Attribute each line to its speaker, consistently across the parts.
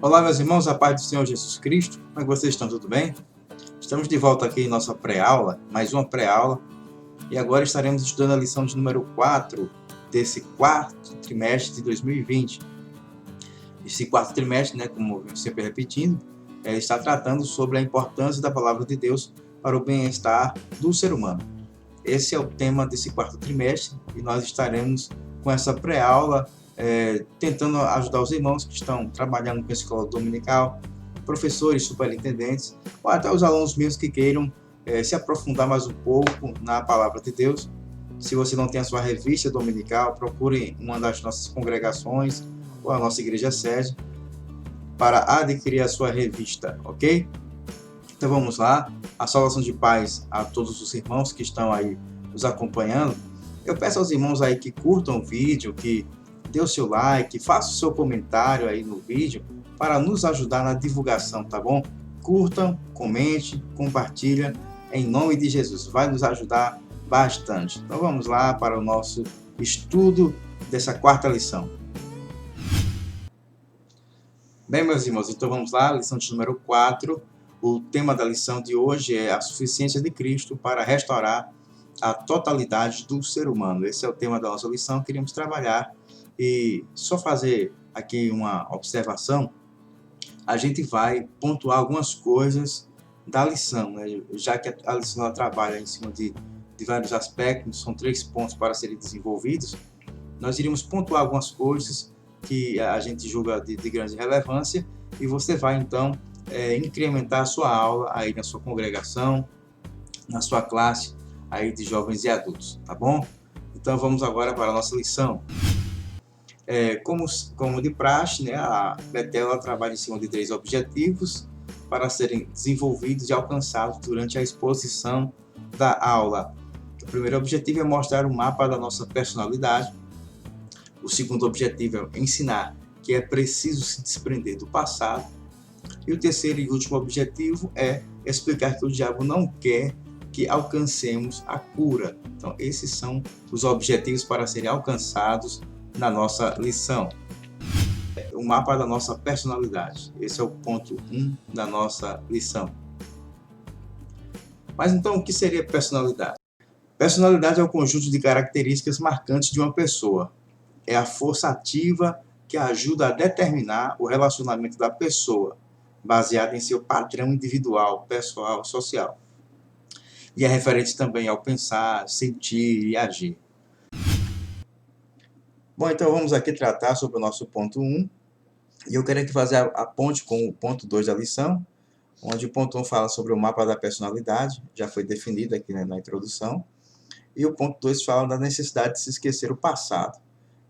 Speaker 1: Olá, meus irmãos, a paz do Senhor Jesus Cristo. Como é que vocês estão? Tudo bem? Estamos de volta aqui em nossa pré-aula, mais uma pré-aula, e agora estaremos estudando a lição de número 4 desse quarto trimestre de 2020. Esse quarto trimestre, como eu sempre repetindo, está tratando sobre a importância da palavra de Deus para o bem-estar do ser humano. Esse é o tema desse quarto trimestre e nós estaremos com essa pré-aula tentando ajudar os irmãos que estão trabalhando com a escola dominical, professores, superintendentes, ou até os alunos mesmos que queiram se aprofundar mais um pouco na palavra de Deus. Se você não tem a sua revista dominical, procure uma das nossas congregações ou a nossa igreja sede para adquirir a sua revista, ok? Então vamos lá, a salvação de paz a todos os irmãos que estão aí nos acompanhando. Eu peço aos irmãos aí que curtam o vídeo, que dê o seu like, faça o seu comentário aí no vídeo para nos ajudar na divulgação, tá bom? Curtam, comente, compartilha, em nome de Jesus, vai nos ajudar bastante. Então vamos lá para o nosso estudo dessa quarta lição. Bem, meus irmãos, então vamos lá, lição de número 4. O tema da lição de hoje é a suficiência de Cristo para restaurar a totalidade do ser humano. Esse é o tema da nossa lição, queríamos trabalhar e só fazer aqui uma observação. A gente vai pontuar algumas coisas da lição, já que a lição ela trabalha em cima de vários aspectos, são 3 pontos para serem desenvolvidos. Nós iríamos pontuar algumas coisas que a gente julga de grande relevância e você vai então incrementar a sua aula aí na sua congregação, na sua classe aí de jovens e adultos, tá bom? Então vamos agora para a nossa lição. Como de praxe, a Betel ela trabalha em cima de 3 objetivos para serem desenvolvidos e alcançados durante a exposição da aula. O primeiro objetivo é mostrar o mapa da nossa personalidade. O segundo objetivo é ensinar que é preciso se desprender do passado. E o terceiro e último objetivo é explicar que o diabo não quer que alcancemos a cura. Então, esses são os objetivos para serem alcançados na nossa lição. O mapa da nossa personalidade. Esse é o ponto 1 da nossa lição. Mas então, o que seria personalidade? Personalidade é o conjunto de características marcantes de uma pessoa. É a força ativa que ajuda a determinar o relacionamento da pessoa, baseado em seu padrão individual, pessoal, social. E é referente também ao pensar, sentir e agir. Bom, então vamos aqui tratar sobre o nosso ponto 1. E eu quero aqui fazer a ponte com o ponto 2 da lição, onde o ponto 1 fala sobre o mapa da personalidade, já foi definido aqui na introdução. E o ponto 2 fala da necessidade de se esquecer o passado.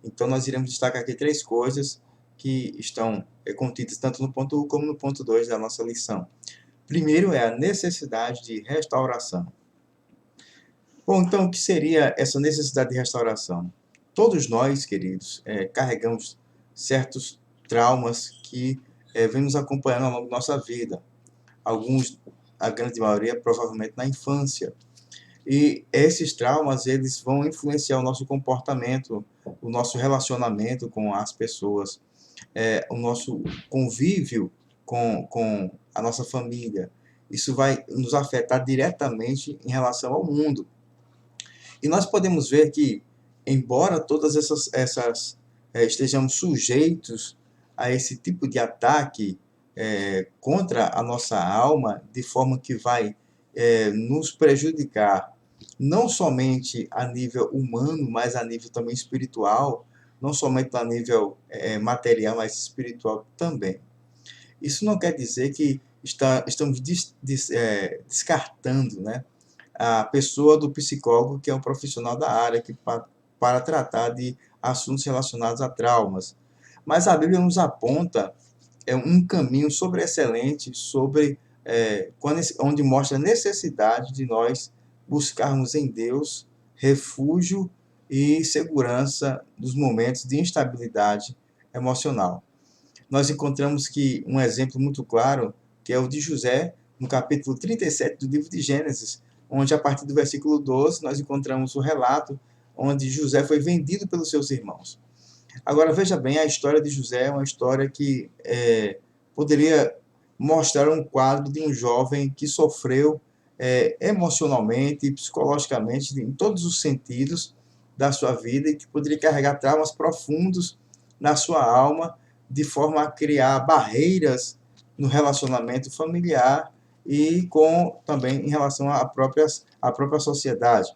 Speaker 1: Então nós iremos destacar aqui 3 coisas que estão contidas tanto no ponto 1 como no ponto 2 da nossa lição. Primeiro é a necessidade de restauração. Bom, então o que seria essa necessidade de restauração? Todos nós, queridos, carregamos certos traumas que vêm nos acompanhando ao longo da nossa vida. Alguns, a grande maioria, provavelmente na infância. E esses traumas, eles vão influenciar o nosso comportamento, o nosso relacionamento com as pessoas, o nosso convívio com a nossa família. Isso vai nos afetar diretamente em relação ao mundo. E nós podemos ver que, embora todas essas estejamos sujeitos a esse tipo de ataque contra a nossa alma, de forma que vai nos prejudicar, não somente a nível humano, mas a nível também espiritual, não somente a nível material, mas espiritual também. Isso não quer dizer que estamos descartando, a pessoa do psicólogo, que é um profissional da área que para tratar de assuntos relacionados a traumas. Mas a Bíblia nos aponta um caminho sobreexcelente onde mostra a necessidade de nós buscarmos em Deus refúgio e segurança nos momentos de instabilidade emocional. Nós encontramos que um exemplo muito claro, que é o de José, no capítulo 37 do livro de Gênesis, onde a partir do versículo 12 nós encontramos o relato onde José foi vendido pelos seus irmãos. Agora veja bem, a história de José é uma história que poderia mostrar um quadro de um jovem que sofreu emocionalmente e psicologicamente, em todos os sentidos da sua vida, e que poderia carregar traumas profundos na sua alma, de forma a criar barreiras no relacionamento familiar e com também em relação à própria sociedade.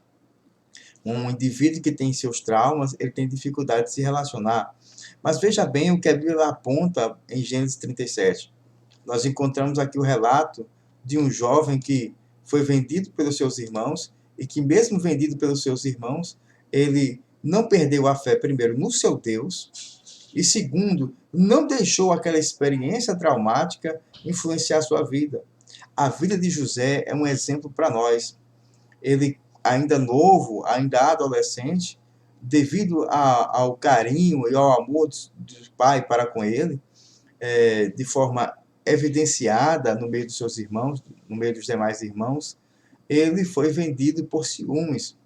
Speaker 1: Um indivíduo que tem seus traumas, ele tem dificuldade de se relacionar. Mas veja bem o que a Bíblia aponta em Gênesis 37. Nós encontramos aqui o relato de um jovem que foi vendido pelos seus irmãos e que, mesmo vendido pelos seus irmãos, ele não perdeu a fé, primeiro, no seu Deus, e segundo, não deixou aquela experiência traumática influenciar a sua vida. A vida de José é um exemplo para nós. Ele, ainda novo, ainda adolescente, devido ao carinho e ao amor do pai para com ele, de forma evidenciada no meio dos seus irmãos, no meio dos demais irmãos, ele foi vendido por ciúmes.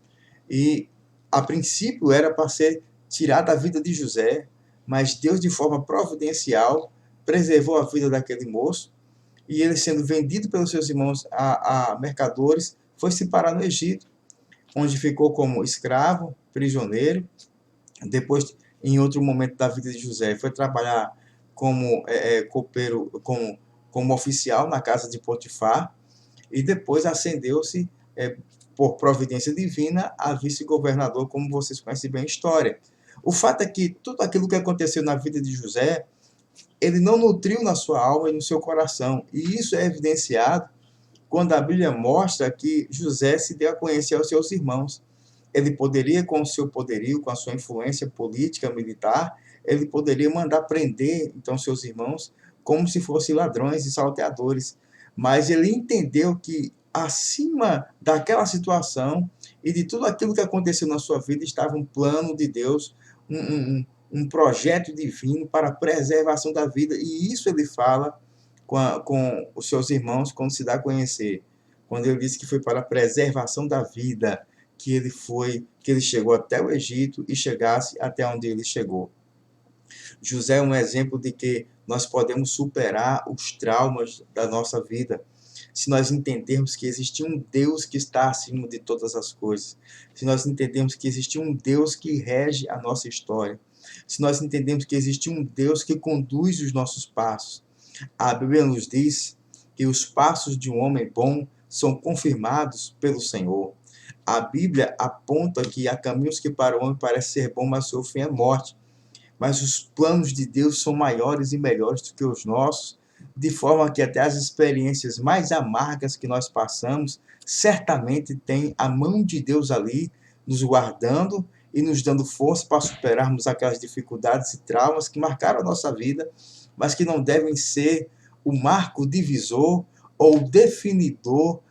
Speaker 1: E, a princípio, era para ser tirado a vida de José, mas Deus, de forma providencial, preservou a vida daquele moço, e ele, sendo vendido pelos seus irmãos a mercadores, foi se parar no Egito, onde ficou como escravo, prisioneiro. Depois, em outro momento da vida de José, foi trabalhar como copeiro, como oficial na casa de Potifar, e depois ascendeu-se, por providência divina, a vice-governador, como vocês conhecem bem a história. O fato é que tudo aquilo que aconteceu na vida de José, ele não nutriu na sua alma e no seu coração. E isso é evidenciado quando a Bíblia mostra que José se deu a conhecer aos seus irmãos. Ele poderia, com o seu poderio, com a sua influência política, militar, ele poderia mandar prender, então, seus irmãos, como se fossem ladrões e salteadores. Mas ele entendeu que, acima daquela situação e de tudo aquilo que aconteceu na sua vida, estava um plano de Deus, um projeto divino para a preservação da vida. E isso ele fala com os seus irmãos quando se dá a conhecer. Quando ele disse que foi para a preservação da vida que ele chegou até o Egito e chegasse até onde ele chegou. José é um exemplo de que nós podemos superar os traumas da nossa vida se nós entendermos que existe um Deus que está acima de todas as coisas, se nós entendermos que existe um Deus que rege a nossa história, se nós entendemos que existe um Deus que conduz os nossos passos. A Bíblia nos diz que os passos de um homem bom são confirmados pelo Senhor. A Bíblia aponta que há caminhos que para o homem parece ser bom, mas seu fim é morte. Mas os planos de Deus são maiores e melhores do que os nossos, de forma que até as experiências mais amargas que nós passamos, certamente tem a mão de Deus ali, nos guardando e nos dando força para superarmos aquelas dificuldades e traumas que marcaram a nossa vida, mas que não devem ser o marco divisor ou definidor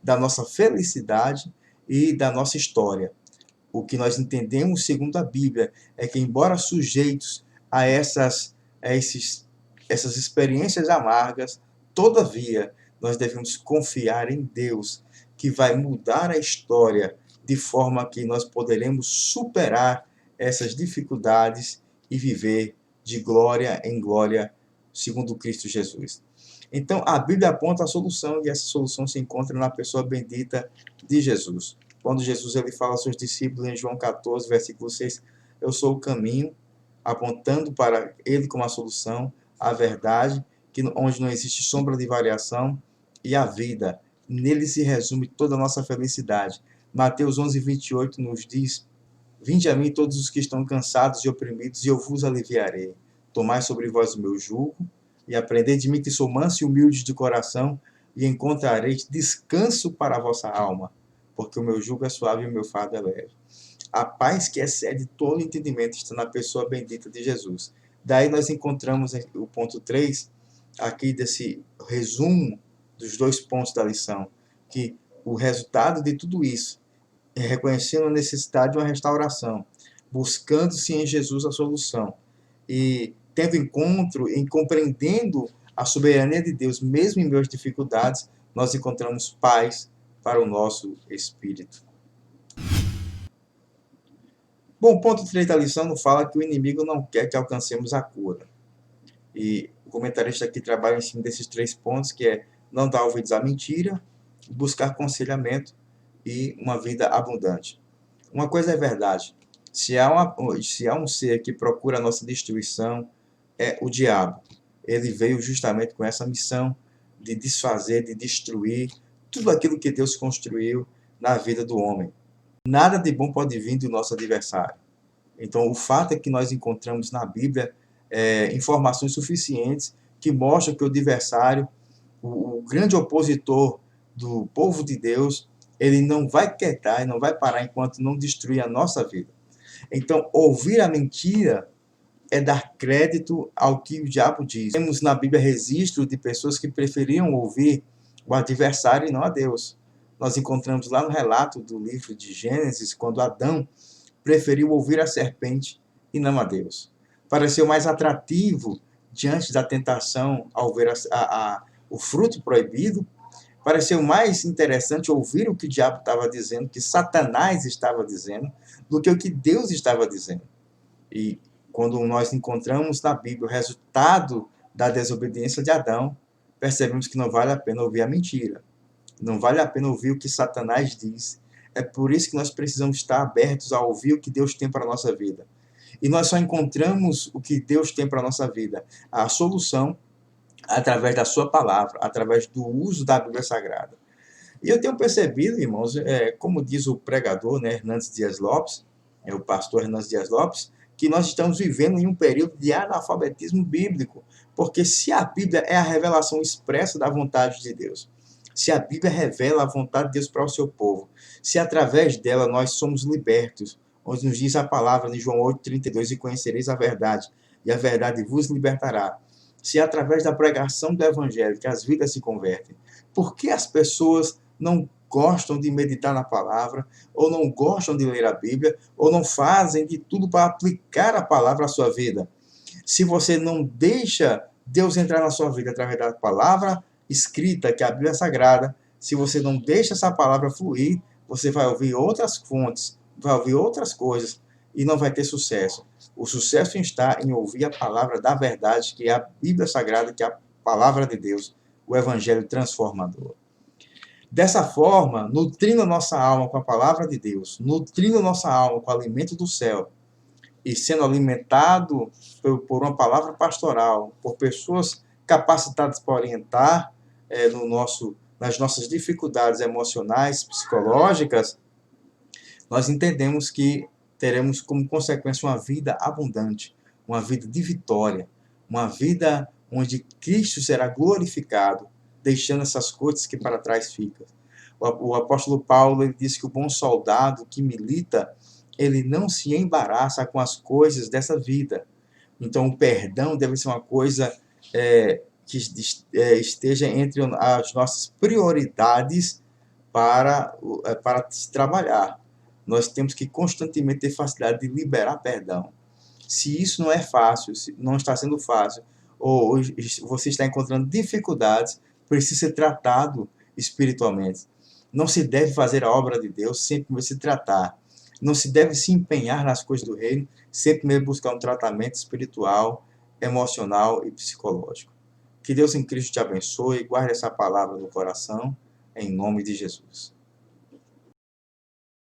Speaker 1: da nossa felicidade e da nossa história. O que nós entendemos, segundo a Bíblia, é que, embora sujeitos essas experiências amargas, todavia, nós devemos confiar em Deus, que vai mudar a história de forma que nós poderemos superar essas dificuldades e viver de glória em glória, segundo Cristo Jesus. Então, a Bíblia aponta a solução, e essa solução se encontra na pessoa bendita de Jesus. Quando Jesus ele fala aos seus discípulos em João 14, versículo 6, eu sou o caminho, apontando para ele como a solução, a verdade, onde não existe sombra de variação, e a vida. Nele se resume toda a nossa felicidade. Mateus 11, 28 nos diz: vinde a mim todos os que estão cansados e oprimidos, e eu vos aliviarei. Tomai sobre vós o meu jugo, e aprendei de mim que sou manso e humilde de coração, e encontrareis descanso para a vossa alma, porque o meu jugo é suave e o meu fardo é leve. A paz que excede todo entendimento está na pessoa bendita de Jesus. Daí nós encontramos o ponto 3, aqui desse resumo dos 2 pontos da lição, que o resultado de tudo isso é reconhecendo a necessidade de uma restauração, buscando-se em Jesus a solução e tendo encontro em compreendendo a soberania de Deus, mesmo em meio às dificuldades, nós encontramos paz para o nosso espírito. Bom, o ponto 3 da lição nos fala que o inimigo não quer que alcancemos a cura. E O comentarista aqui trabalha em cima desses 3 pontos, que é não dar ouvidos à mentira, buscar aconselhamento e uma vida abundante. Uma coisa é verdade, se há um ser que procura a nossa destruição, é o diabo. Ele veio justamente com essa missão de desfazer, de destruir tudo aquilo que Deus construiu na vida do homem. Nada de bom pode vir do nosso adversário. Então, o fato é que nós encontramos na Bíblia informações suficientes que mostram que o adversário, o grande opositor do povo de Deus, ele não vai quietar e não vai parar enquanto não destruir a nossa vida. Então, ouvir a mentira é dar crédito ao que o diabo diz. Temos na Bíblia registro de pessoas que preferiam ouvir o adversário e não a Deus. Nós encontramos lá no relato do livro de Gênesis, quando Adão preferiu ouvir a serpente e não a Deus. Pareceu mais atrativo diante da tentação ao ver o fruto proibido. Pareceu mais interessante ouvir o que o diabo estava dizendo, que Satanás estava dizendo, do que o que Deus estava dizendo. E quando nós encontramos na Bíblia o resultado da desobediência de Adão, percebemos que não vale a pena ouvir a mentira. Não vale a pena ouvir o que Satanás diz. É por isso que nós precisamos estar abertos a ouvir o que Deus tem para a nossa vida. E nós só encontramos o que Deus tem para a nossa vida, a solução, através da sua palavra, através do uso da Bíblia Sagrada. E eu tenho percebido, irmãos, como diz o pregador, né, Hernandes Dias Lopes, o pastor Hernandes Dias Lopes, que nós estamos vivendo em um período de analfabetismo bíblico. Porque se a Bíblia é a revelação expressa da vontade de Deus, se a Bíblia revela a vontade de Deus para o seu povo, se através dela nós somos libertos, onde nos diz a palavra de João 8,32, e conhecereis a verdade, e a verdade vos libertará. Se através da pregação do Evangelho que as vidas se convertem, por que as pessoas não gostam de meditar na palavra, ou não gostam de ler a Bíblia, ou não fazem de tudo para aplicar a palavra à sua vida? Se você não deixa Deus entrar na sua vida através da palavra escrita, que é a Bíblia Sagrada, se você não deixa essa palavra fluir, você vai ouvir outras fontes, vai ouvir outras coisas e não vai ter sucesso. O sucesso está em ouvir a palavra da verdade, que é a Bíblia Sagrada, que é a palavra de Deus, o Evangelho transformador. Dessa forma, nutrindo nossa alma com a palavra de Deus, nutrindo nossa alma com o alimento do céu, e sendo alimentado por uma palavra pastoral, por pessoas capacitadas para orientar nas nossas dificuldades emocionais, psicológicas, nós entendemos que teremos como consequência uma vida abundante, uma vida de vitória, uma vida onde Cristo será glorificado, deixando essas coisas que para trás ficam. O apóstolo Paulo ele disse que o bom soldado que milita, ele não se embaraça com as coisas dessa vida. Então, o perdão deve ser uma coisa que esteja entre as nossas prioridades para se trabalhar. Nós temos que constantemente ter facilidade de liberar perdão. Se isso não é fácil, se não está sendo fácil, ou você está encontrando dificuldades, precisa ser tratado espiritualmente. Não se deve fazer a obra de Deus sem primeiro se tratar. Não se deve se empenhar nas coisas do reino sem primeiro buscar um tratamento espiritual, emocional e psicológico. Que Deus em Cristo te abençoe e guarde essa palavra no coração, em nome de Jesus.